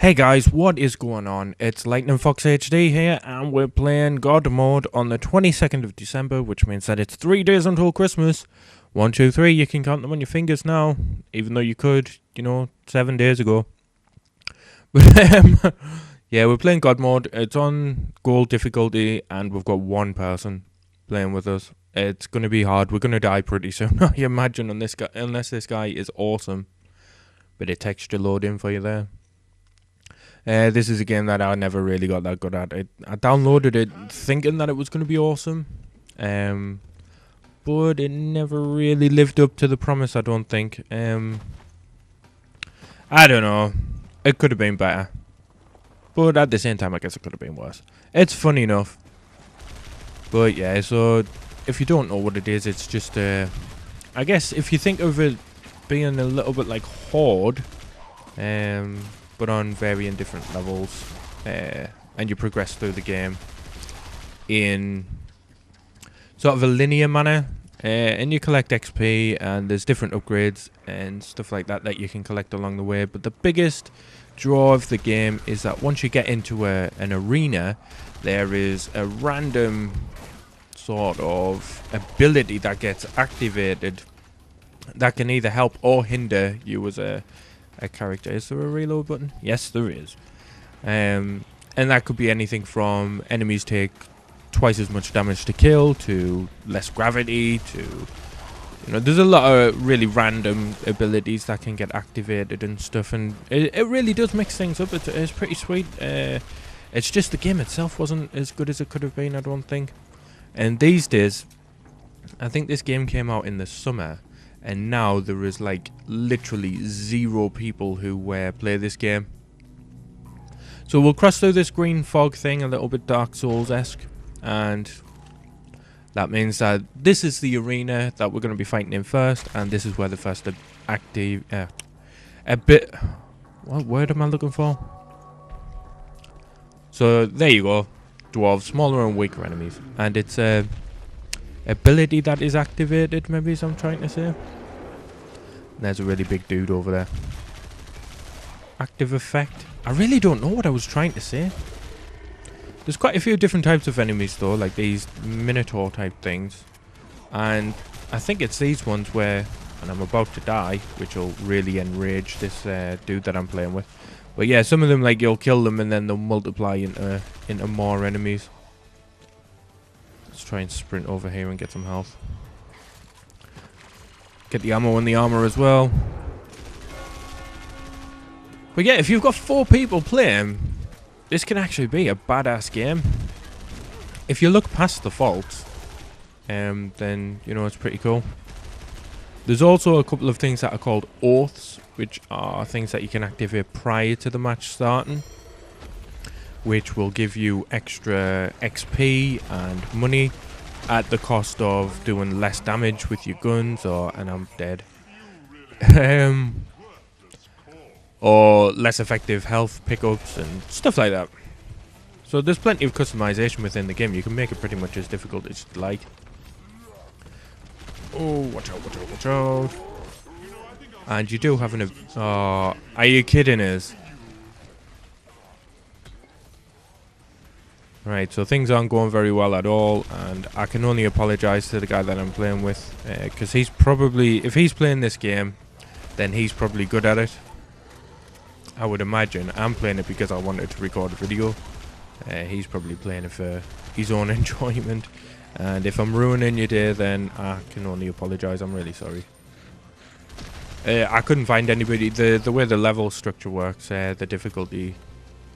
Hey guys, what is going on? It's LightningFoxHD here, and we're playing God mode on the 22nd of December, which means that it's 3 days until Christmas. 1, 2, 3, you can count them on your fingers now, even though you could, 7 days ago. But yeah, we're playing God mode. It's on gold difficulty, and we've got one person playing with us. It's going to be hard. We're going to die pretty soon, I imagine, on this guy, unless this guy is awesome. Bit of texture loading for you there. This is a game that I never really got that good at. I downloaded it thinking that it was going to be awesome, but it never really lived up to the promise, I don't think. I don't know. It could have been better, but at the same time, I guess it could have been worse. It's fun enough, but yeah, so if you don't know what it is, it's just, I guess if you think of it being a little bit like Horde, but on varying different levels, and you progress through the game in sort of a linear manner, and you collect XP, and there's different upgrades and stuff like that that you can collect along the way. But the biggest draw of the game is that once you get into an arena, there is a random sort of ability that gets activated that can either help or hinder you as a character. Is there a reload button? Yes, there is. And that could be anything from enemies take twice as much damage to kill, to less gravity, to there's a lot of really random abilities that can get activated and stuff, and it really does mix things up. It's pretty sweet. It's just the game itself wasn't as good as it could have been, I don't think. And these days, I think this game came out in the summer, and now there is like literally 0 people who play this game. So we'll cross through this green fog thing, a little bit Dark Souls-esque, and that means that this is the arena that we're going to be fighting in first, and this is where the first what word am I looking for? So there you go, dwarves, smaller and weaker enemies, and it's a ability that is activated, maybe, as I'm trying to say. There's a really big dude over there. Active effect. I really don't know what I was trying to say. There's quite a few different types of enemies though, like these Minotaur type things. And I think it's these ones where, and I'm about to die, which will really enrage this dude that I'm playing with. But yeah, some of them, like, you'll kill them and then they'll multiply into more enemies. Let's try and sprint over here and get some health. Get the ammo and the armor as well. But yeah, if you've got 4 people playing, this can actually be a badass game. If you look past the faults, then, it's pretty cool. There's also a couple of things that are called oaths, which are things that you can activate prior to the match starting, which will give you extra XP and money at the cost of doing less damage with your guns, and I'm dead. Or less effective health pickups and stuff like that. So there's plenty of customization within the game. You can make it pretty much as difficult as you'd like. Oh, watch out, watch out, watch out. And you do have an... are you kidding us? Right, so things aren't going very well at all, and I can only apologise to the guy that I'm playing with, because he's probably... if he's playing this game, then he's probably good at it. I would imagine. I'm playing it because I wanted to record a video. He's probably playing it for his own enjoyment. And if I'm ruining your day, then I can only apologise. I'm really sorry. I couldn't find anybody. The way the level structure works, the difficulty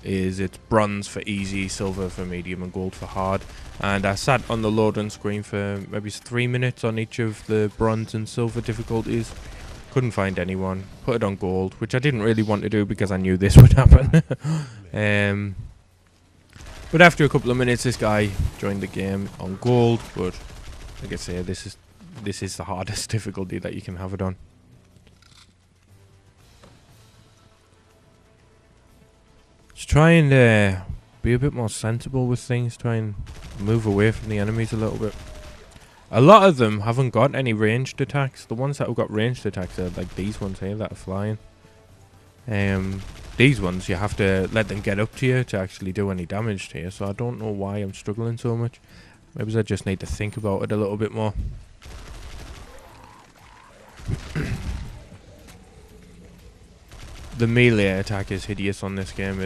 is it's bronze for easy, silver for medium, and gold for hard. And I sat on the loading screen for maybe 3 minutes on each of the bronze and silver difficulties. Couldn't find anyone. Put it on gold, which I didn't really want to do because I knew this would happen. But after a couple of minutes, this guy joined the game on gold. But like I say, this is the hardest difficulty that you can have it on. Just try and be a bit more sensible with things. Try and move away from the enemies a little bit. A lot of them haven't got any ranged attacks. The ones that have got ranged attacks are like these ones here that are flying. these ones you have to let them get up to you to actually do any damage to you. So I don't know why I'm struggling so much. Maybe I just need to think about it a little bit more. The melee attack is hideous on this game.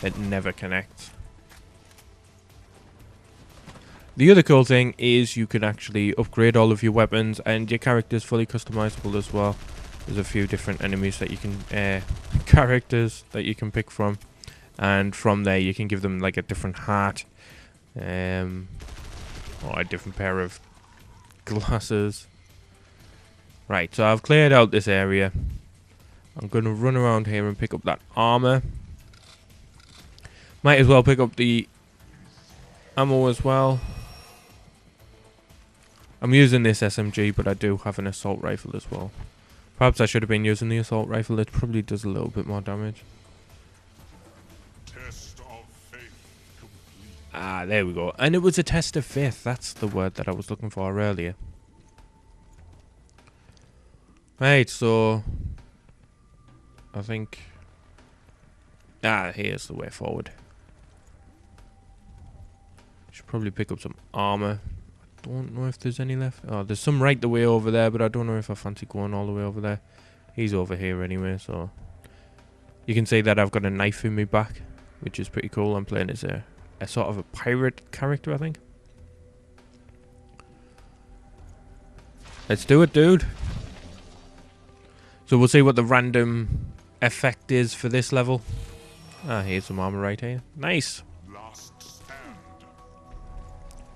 It never connects. The other cool thing is you can actually upgrade all of your weapons, and your character is fully customizable as well. There's a few different enemies that you can, characters that you can pick from, and from there you can give them like a different hat, or a different pair of glasses. Right, so I've cleared out this area. I'm going to run around here and pick up that armor. Might as well pick up the ammo as well. I'm using this SMG, but I do have an assault rifle as well. Perhaps I should have been using the assault rifle. It probably does a little bit more damage. Test of faith complete. Ah, there we go. And it was a test of faith. That's the word that I was looking for earlier. Right, so I think here's the way forward. Should probably pick up some armor. I don't know if there's any left. Oh, there's some right the way over there, but I don't know if I fancy going all the way over there. He's over here anyway, so you can see that I've got a knife in my back, which is pretty cool. I'm playing as a sort of a pirate character, I think. Let's do it, dude. So we'll see what the random effect is for this level. Ah, here's some armor right here. Nice.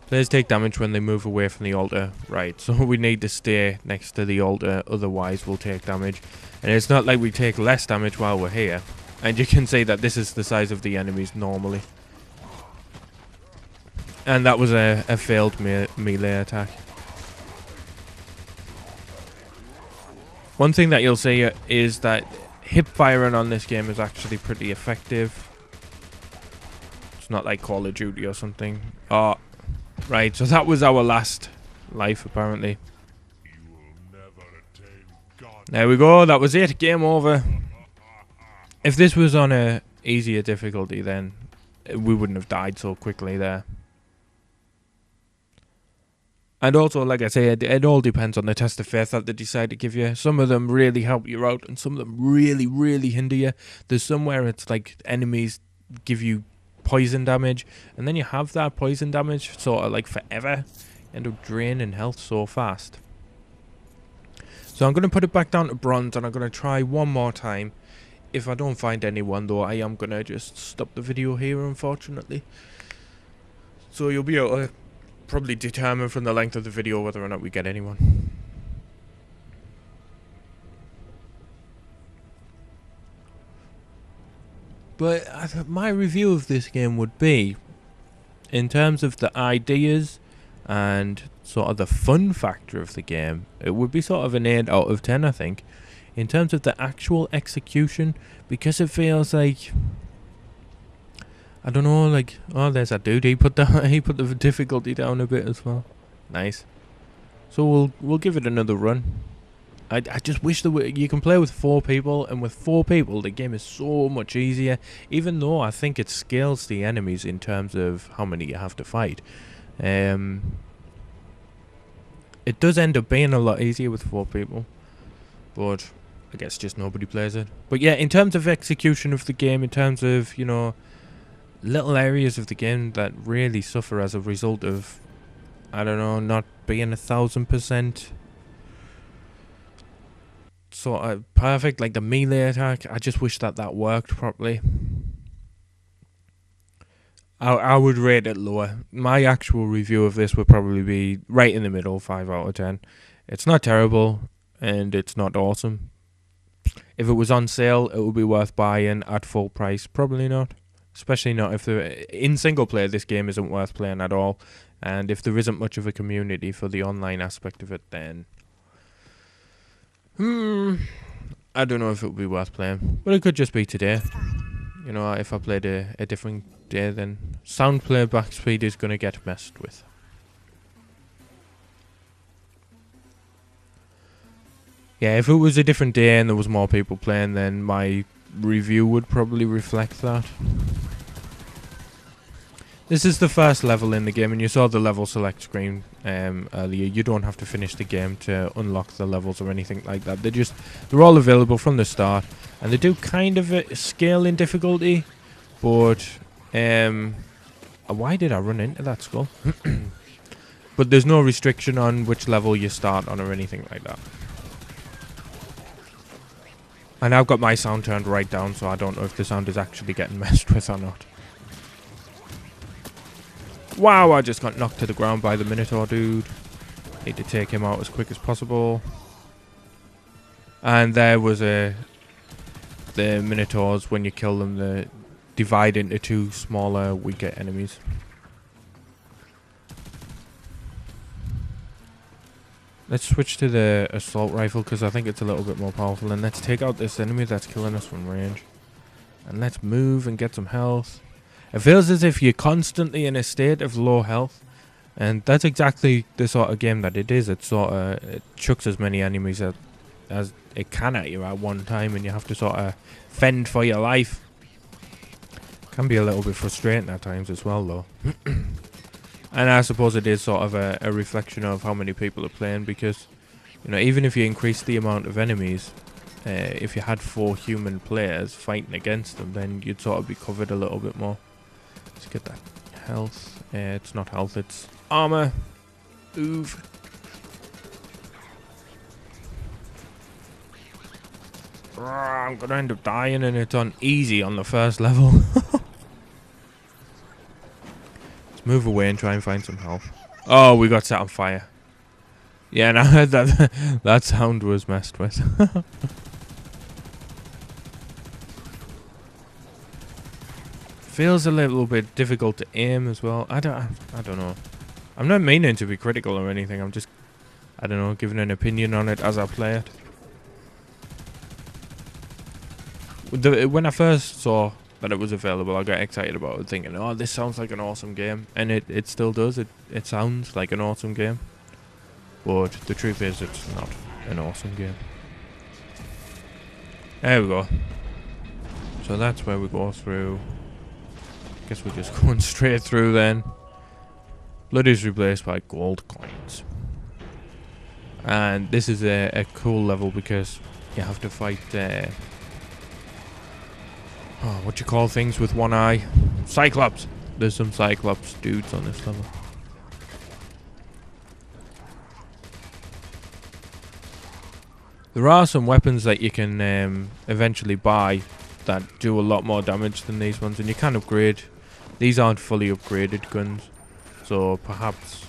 Players take damage when they move away from the altar. Right, so we need to stay next to the altar, otherwise we'll take damage. And it's not like we take less damage while we're here. And you can see that this is the size of the enemies normally. And that was a failed melee attack. One thing that you'll see is that hip firing on this game is actually pretty effective. It's not like Call of Duty or something. Oh, right, so that was our last life apparently. You will never attain God. There we go, that was it, game over. If this was on a easier difficulty, then we wouldn't have died so quickly there. And also, like I say, it all depends on the test of faith that they decide to give you. Some of them really help you out, and some of them really, really hinder you. There's some where it's like enemies give you poison damage, and then you have that poison damage sort of like forever. You end up draining health so fast. So I'm going to put it back down to bronze, and I'm going to try one more time. If I don't find anyone, though, I am going to just stop the video here, unfortunately. So you'll be able to probably determine from the length of the video whether or not we get anyone. But my review of this game would be, in terms of the ideas and sort of the fun factor of the game, it would be sort of an 8 out of 10, I think. In terms of the actual execution, because it feels like, I don't know, like, oh, there's that dude. He put the difficulty down a bit as well. Nice. So we'll give it another run. I just wish you can play with 4 people, and with 4 people the game is so much easier. Even though I think it scales the enemies in terms of how many you have to fight. It does end up being a lot easier with 4 people, but I guess just nobody plays it. But yeah, in terms of execution of the game, in terms of, you know, little areas of the game that really suffer as a result of, I don't know, not being 1000% sort of perfect, like the melee attack. I just wish that worked properly. I would rate it lower. My actual review of this would probably be right in the middle, 5 out of 10. It's not terrible, and it's not awesome. If it was on sale, it would be worth buying at full price. Probably not. Especially not if in single player this game isn't worth playing at all, and if there isn't much of a community for the online aspect of it, then I don't know if it would be worth playing. But it could just be today. You know, if I played a different day, then sound playback speed is going to get messed with. Yeah, if it was a different day and there was more people playing, then my review would probably reflect that. This is the first level in the game, and you saw the level select screen earlier. You don't have to finish the game to unlock the levels or anything like that. They're all available from the start, and they do kind of scale in difficulty, but why did I run into that skull? But there's no restriction on which level you start on or anything like that. And I've got my sound turned right down, so I don't know if the sound is actually getting messed with or not. Wow, I just got knocked to the ground by the Minotaur dude. Need to take him out as quick as possible. And there was the Minotaurs, when you kill them, they divide into two smaller, weaker enemies. Let's switch to the assault rifle, because I think it's a little bit more powerful. And let's take out this enemy that's killing us from range. And let's move and get some health. It feels as if you're constantly in a state of low health. And that's exactly the sort of game that it is. It chucks as many enemies as it can at you at one time. And you have to sort of fend for your life. Can be a little bit frustrating at times as well, though. And I suppose it is sort of a reflection of how many people are playing, because, you know, even if you increase the amount of enemies, if you had 4 human players fighting against them, then you'd sort of be covered a little bit more. Let's get that health. It's not health, it's armor. Oof. I'm gonna end up dying, and it's on easy on the first level. Move away and try and find some health. Oh, we got set on fire. Yeah, and I heard that that sound was messed with. Feels a little bit difficult to aim as well. I don't know. I'm not meaning to be critical or anything. I'm just, I don't know, giving an opinion on it as I play it. When I first saw that it was available, I got excited about it, thinking, oh, this sounds like an awesome game. And it still does. It sounds like an awesome game. But the truth is, it's not an awesome game. There we go. So that's where we go through. Guess we're just going straight through then. Blood is replaced by gold coins. And this is a cool level because you have to fight... what you call things with one eye? Cyclops. There's some Cyclops dudes on this level. There are some weapons that you can eventually buy that do a lot more damage than these ones, and you can upgrade. These aren't fully upgraded guns, so perhaps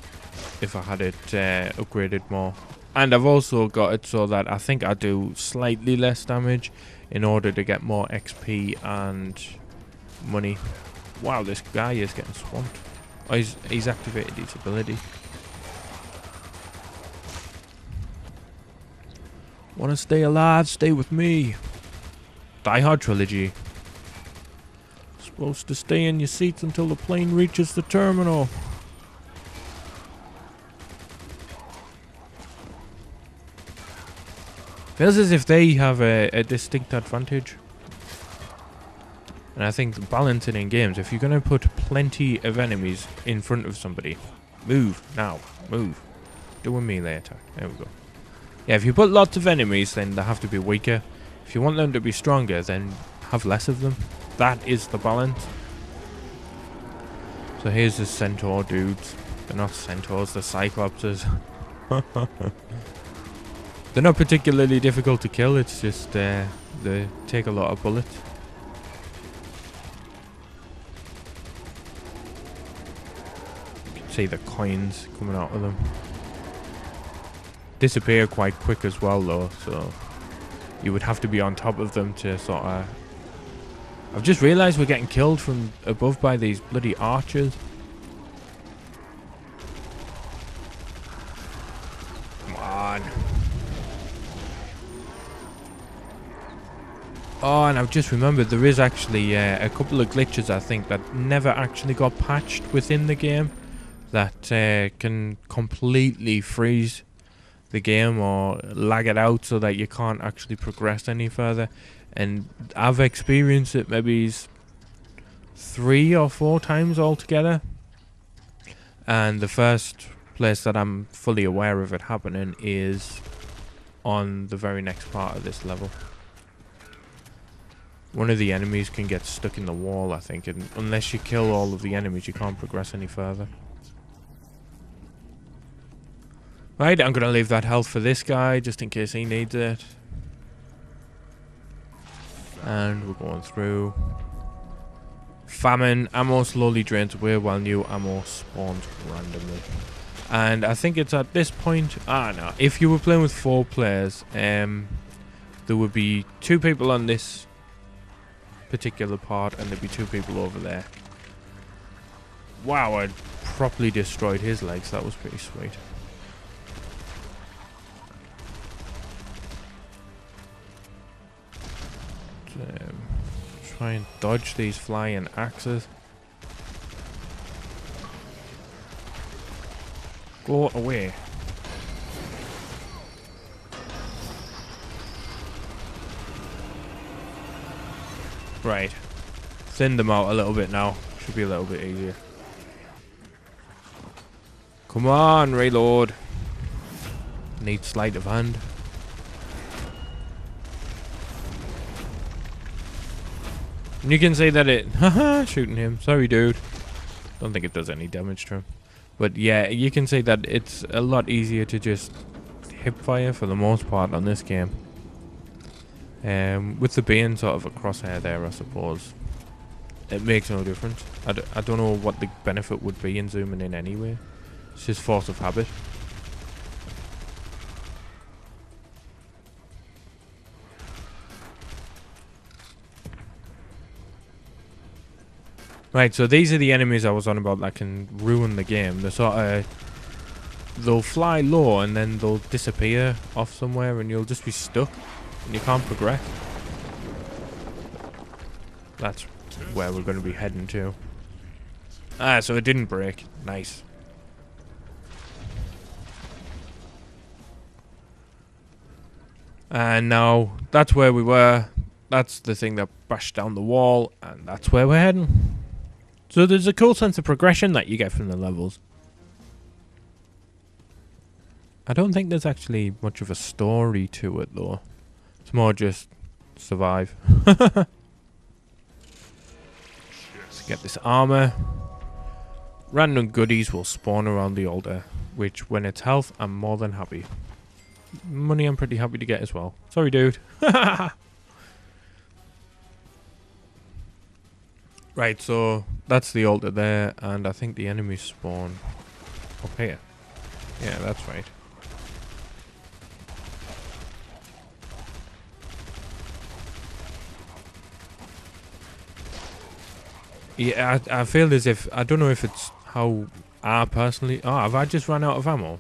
if I had it upgraded more. And I've also got it so that I think I do slightly less damage in order to get more XP and money. Wow, this guy is getting swamped. Oh, he's activated his ability. Want to stay alive? Stay with me. Die Hard trilogy. Supposed to stay in your seats until the plane reaches the terminal. Feels as if they have a distinct advantage. And I think balancing in games, if you're going to put plenty of enemies in front of somebody, move now, move. Do a melee attack. There we go. Yeah, if you put lots of enemies, then they have to be weaker. If you want them to be stronger, then have less of them. That is the balance. So here's the centaur dudes. They're not centaurs, they're cyclopses. They're not particularly difficult to kill, it's just they take a lot of bullets. You can see the coins coming out of them. Disappear quite quick as well though, so you would have to be on top of them to sort of... I've just realised we're getting killed from above by these bloody archers. Come on. Oh, and I've just remembered there is actually a couple of glitches, I think, that never actually got patched within the game that can completely freeze the game or lag it out so that you can't actually progress any further. And I've experienced it maybe 3 or 4 times altogether. And the first place that I'm fully aware of it happening is on the very next part of this level. One of the enemies can get stuck in the wall, I think, and unless you kill all of the enemies, you can't progress any further. Right, I'm gonna leave that health for this guy, just in case he needs it. And we're going through. Famine, ammo slowly drains away while new ammo spawns randomly. And I think it's at this point, no, if you were playing with 4 players, there would be 2 people on this particular part and there'd be 2 people over there. Wow, I properly destroyed his legs. That was pretty sweet. Try and dodge these flying axes. Go away. Right. Thin them out a little bit now. Should be a little bit easier. Come on, reload. Need sleight of hand. And you can say that it... Haha, shooting him. Sorry, dude. Don't think it does any damage to him. But yeah, you can say that it's a lot easier to just hip fire for the most part on this game. With the being sort of a crosshair there, I suppose, it makes no difference. I don't know what the benefit would be in zooming in anyway. It's just force of habit. Right, so these are the enemies I was on about that can ruin the game. They'll fly low and then they'll disappear off somewhere and you'll just be stuck and you can't progress. That's where we're going to be heading to. So it didn't break. Nice. And now that's where we were. That's the thing that bashed down the wall, and that's where we're heading. So there's a cool sense of progression that you get from the levels. I don't think there's actually much of a story to it though. It's more just survive. Let's get this armor. Random goodies will spawn around the altar, which when it's health, I'm more than happy. Money I'm pretty happy to get as well. Sorry, dude. Right, so that's the altar there, and I think the enemies spawn up here. Yeah, that's right. Yeah, I feel as if, I don't know if it's how I personally... Oh, have I just run out of ammo?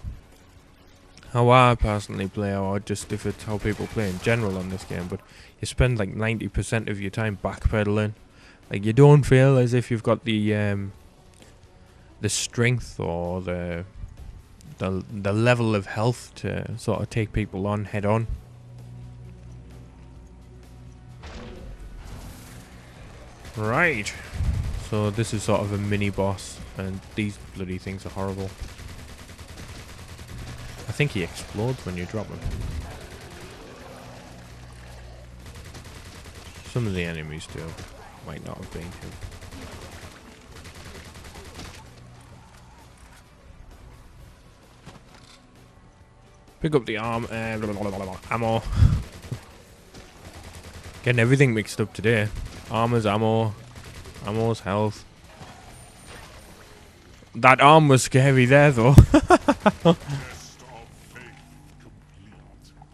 How I personally play, or just if it's how people play in general on this game, but you spend like 90% of your time backpedaling. Like, you don't feel as if you've got the strength or the level of health to sort of take people on head on. Right. So this is sort of a mini boss, and these bloody things are horrible. I think he explodes when you drop him. Some of the enemies do. Might not have been him. Pick up the ammo. Getting everything mixed up today. Armor's ammo. Ammo's health. That arm was scary there though.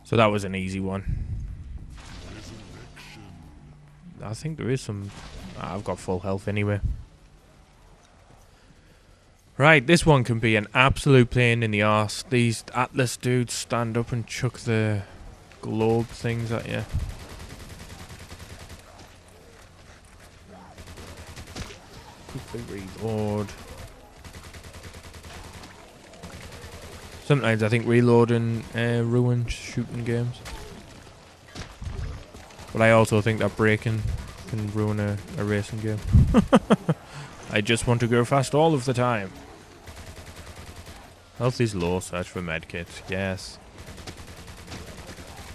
So that was an easy one. I think there is some... I've got full health anyway. Right, this one can be an absolute pain in the arse. These Atlas dudes stand up and chuck the globe things at you. Quickly reload. Sometimes I think reloading ruins shooting games. But I also think that braking can ruin a racing game. I just want to go fast all of the time. Health is low, search for medkits. Yes.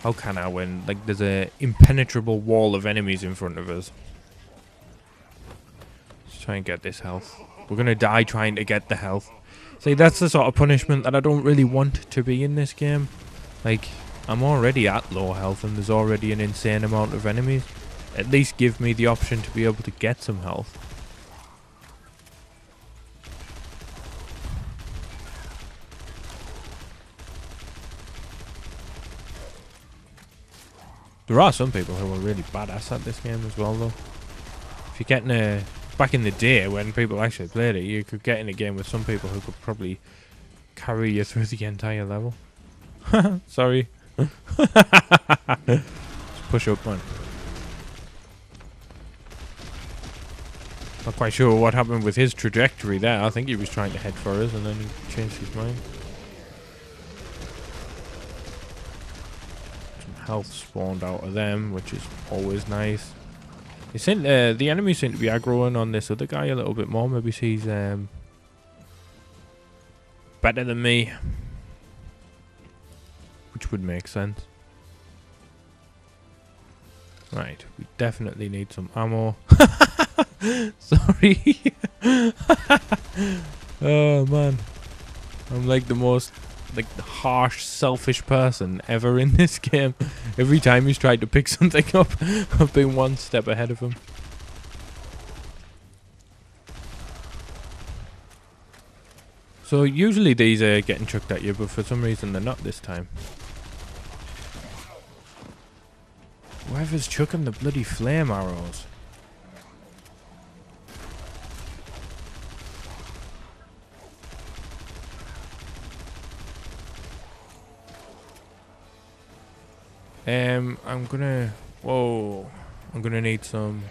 How can I when, like, there's a impenetrable wall of enemies in front of us? Let's try and get this health. We're gonna die trying to get the health. See, that's the sort of punishment that I don't really want to be in this game. Like, I'm already at low health and there's already an insane amount of enemies. At least give me the option to be able to get some health. There are some people who are really badass at this game as well, though. If you're getting a... Back in the day, when people actually played it, you could get in a game with some people who could probably carry you through the entire level. Sorry. Just push up, man. Not quite sure what happened with his trajectory there. I think he was trying to head for us and then he changed his mind. Health spawned out of them, which is always nice. The enemies seem to be aggroing on this other guy a little bit more. Maybe he's better than me, which would make sense. Right, we definitely need some ammo. Sorry. Oh man, I'm like the most harsh, selfish person ever in this game. Every time he's tried to pick something up, I've been one step ahead of him. So usually these are getting chucked at you, but for some reason they're not this time. Whoever's chucking the bloody flame arrows. I'm gonna... Whoa. I'm gonna need some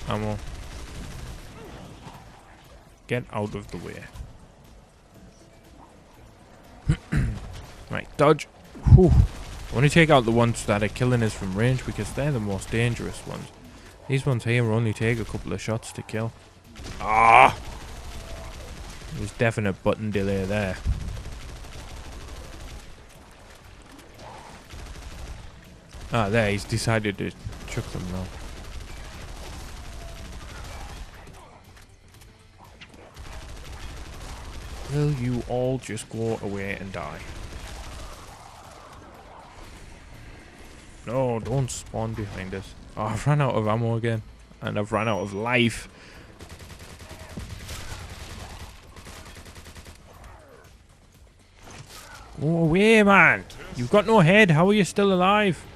ammo. Get out of the way. Right, dodge. Whew. I want to take out the ones that are killing us from range because they're the most dangerous ones. These ones here only take a couple of shots to kill. Ah! There's definite button delay there. Ah, there, he's decided to chuck them now. Will you all just go away and die? No, don't spawn behind us. Oh, I've run out of ammo again. And I've run out of life. Go away, man! You've got no head, how are you still alive?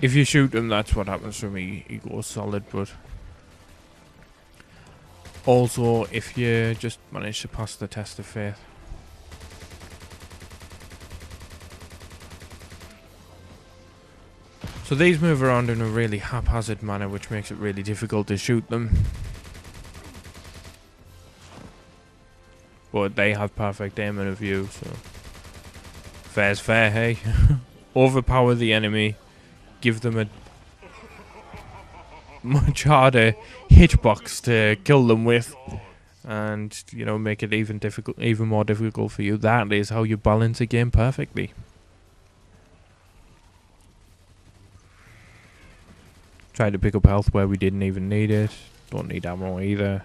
If you shoot him, that's what happens to me. He goes solid, but... Also, if you just manage to pass the test of faith. So these move around in a really haphazard manner, which makes it really difficult to shoot them. But they have perfect aim and a view, so... Fair's fair, hey? Overpower the enemy. Give them a much harder hitbox to kill them with, and you know, make it even more difficult for you. That is how you balance a game perfectly. Try to pick up health where we didn't even need it. Don't need ammo either.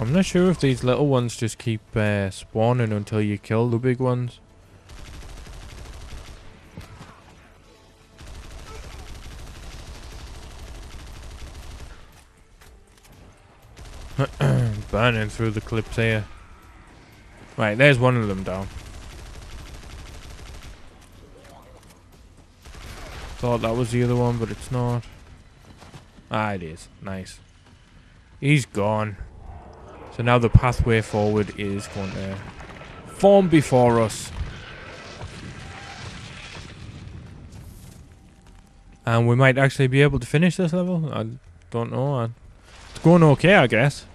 I'm not sure if these little ones just keep spawning until you kill the big ones. Burning through the clips here. Right, there's one of them down. Thought that was the other one, but it's not. Ah, it is. Nice. He's gone. So now the pathway forward is going to form before us. And we might actually be able to finish this level. I don't know. It's going okay, I guess.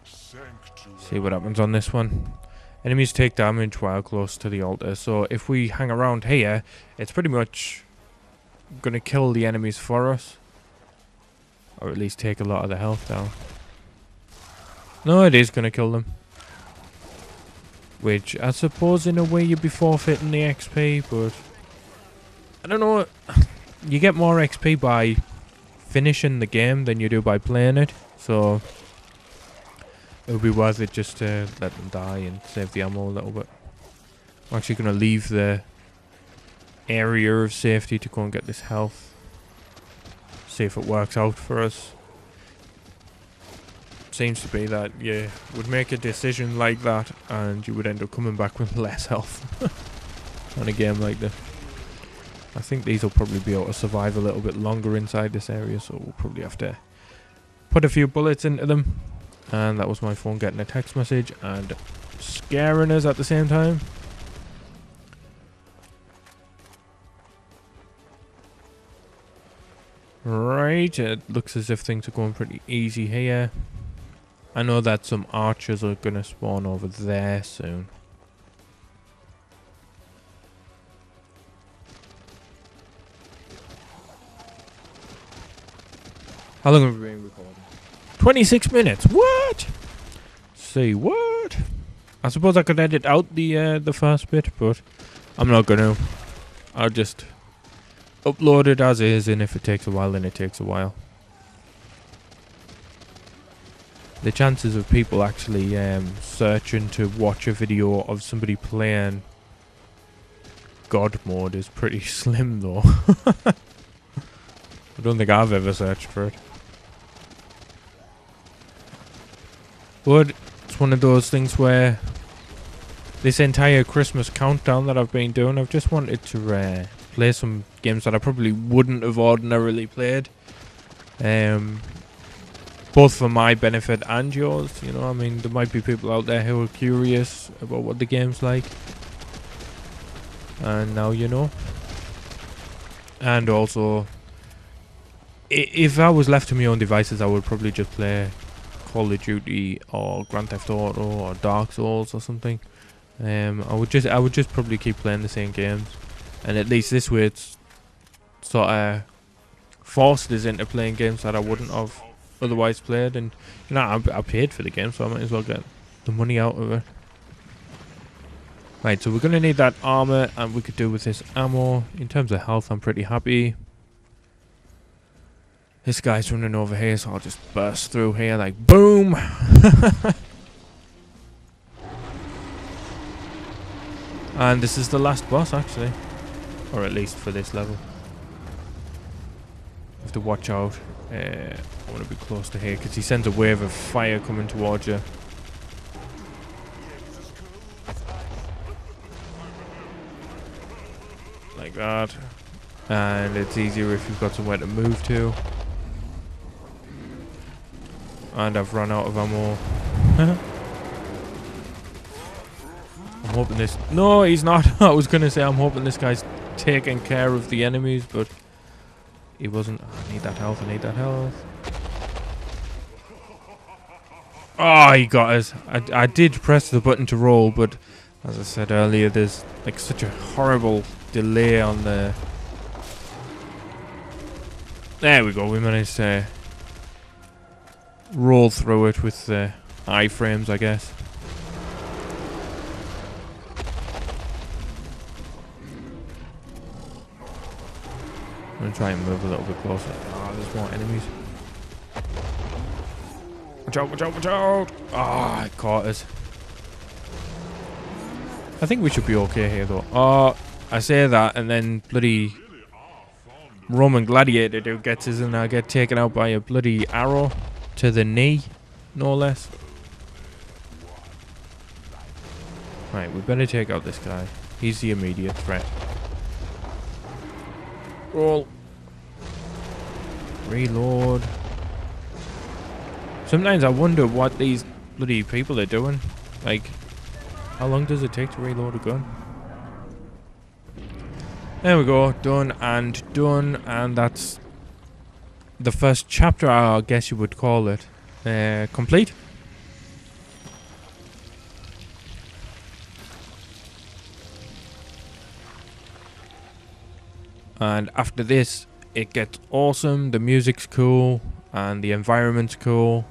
Sanctuary. See what happens on this one. Enemies take damage while close to the altar. So if we hang around here, it's pretty much going to kill the enemies for us. Or at least take a lot of the health down. No, it is going to kill them. Which, I suppose in a way you'd be forfeiting the XP, but... I don't know. You get more XP by finishing the game than you do by playing it. So... it would be worth it just to let them die and save the ammo a little bit. I'm actually going to leave the area of safety to go and get this health. See if it works out for us. Seems to be that you would make a decision like that and you would end up coming back with less health on a game like this. I think these will probably be able to survive a little bit longer inside this area, so we'll probably have to put a few bullets into them. And that was my phone getting a text message and scaring us at the same time. Right, it looks as if things are going pretty easy here. I know that some archers are going to spawn over there soon. How long have we been recording? 26 minutes. What? Say what? I suppose I could edit out the first bit, but I'm not gonna. I'll just upload it as is, and if it takes a while, then it takes a while. The chances of people actually searching to watch a video of somebody playing God mode is pretty slim, though. I don't think I've ever searched for it. But it's one of those things where this entire Christmas countdown that I've been doing, I've just wanted to play some games that I probably wouldn't have ordinarily played. Both for my benefit and yours, you know. I mean, there might be people out there who are curious about what the game's like. And now you know. And also, if I was left to my own devices, I would probably just play Call of Duty or Grand Theft Auto or Dark Souls or something. I would just probably keep playing the same games, and at least this way it's sort of forced us into playing games that I wouldn't have otherwise played. And you know, I paid for the game, so I might as well get the money out of it. Right, so we're gonna need that armor, and we could do with this ammo. In terms of health, I'm pretty happy. This guy's running over here, so I'll just burst through here like boom. And this is the last boss, actually, or at least for this level. Have to watch out. I want to be close to here because he sends a wave of fire coming towards you. Like that. And it's easier if you've got somewhere to move to. And I've run out of ammo. I'm hoping this... No, he's not. I was going to say I'm hoping this guy's taking care of the enemies, but he wasn't. I need that health, I need that health. Oh, he got us. I did press the button to roll, but as I said earlier, there's like such a horrible delay on the... There we go, we managed to roll through it with the iframes, I guess. I'm going to try and move a little bit closer. Ah, there's more enemies. Watch out, watch out, watch out! Ah, it caught us. I think we should be okay here, though. Oh, I say that, and then bloody Roman gladiator dude gets us, and I get taken out by a bloody arrow to the knee, no less. Right, we better take out this guy. He's the immediate threat. Roll. Reload. Sometimes I wonder what these bloody people are doing. Like, how long does it take to reload a gun? There we go. Done, and that's the first chapter, I guess you would call it, complete. And after this, it gets awesome. The music's cool, and the environment's cool,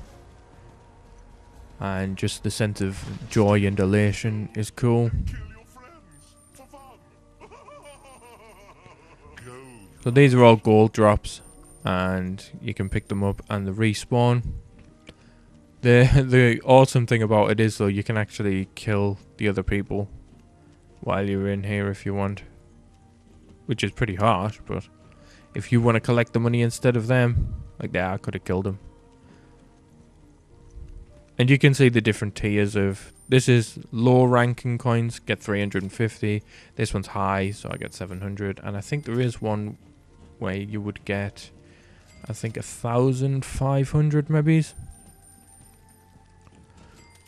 and just the sense of joy and elation is cool. Kill your friends for fun. Go. So these are all gold drops, and you can pick them up and they respawn. The awesome thing about it is though, you can actually kill the other people while you're in here if you want, which is pretty harsh, but if you want to collect the money instead of them, like that, I could have killed them. And you can see the different tiers of, this is low ranking coins, get 350. This one's high, so I get 700. And I think there is one where you would get, I think 1,500 maybe.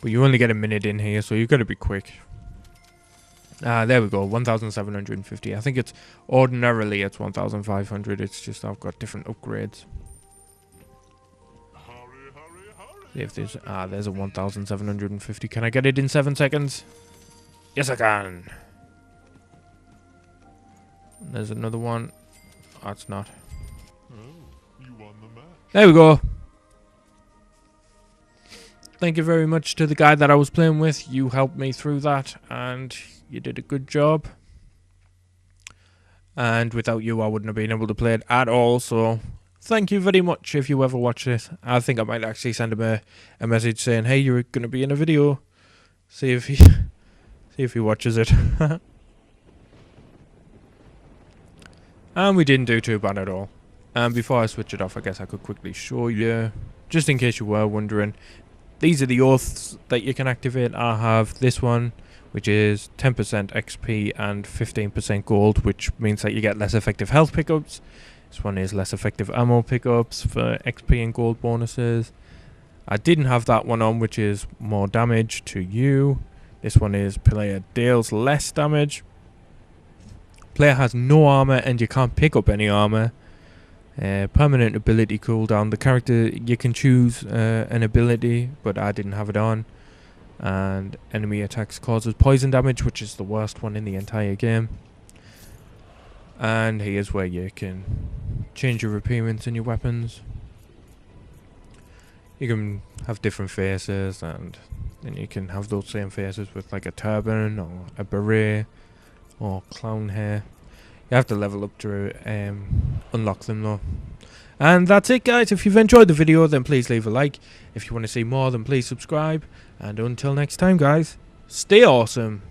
But you only get a minute in here, so you've got to be quick. There we go, 1,750. I think it's, ordinarily it's 1,500. It's just I've got different upgrades. Hurry, hurry, hurry. See if there's a 1,750. Can I get it in 7 seconds? Yes, I can. There's another one. Oh, it's not. Oh, you won the match. There we go. Thank you very much to the guy that I was playing with. You helped me through that, and you did a good job. And without you, I wouldn't have been able to play it at all, so thank you very much if you ever watch this. I think I might actually send him a message saying, hey, you're going to be in a video. See if he watches it. And we didn't do too bad at all. And before I switch it off, I guess I could quickly show you, just in case you were wondering. These are the oaths that you can activate. I have this one, which is 10% XP and 15% gold, which means that you get less effective health pickups. This one is less effective ammo pickups for XP and gold bonuses. I didn't have that one on, which is more damage to you. This one is player deals less damage. Player has no armor and you can't pick up any armor. Permanent ability cooldown. The character, you can choose an ability, but I didn't have it on. And enemy attacks causes poison damage, which is the worst one in the entire game. And here's where you can change your appearance in your weapons. You can have different faces, and then you can have those same faces with like a turban or a beret or clown hair. You have to level up to unlock them though. And that's it, guys. If you've enjoyed the video, then please leave a like. If you want to see more, then please subscribe. And until next time, guys, stay awesome.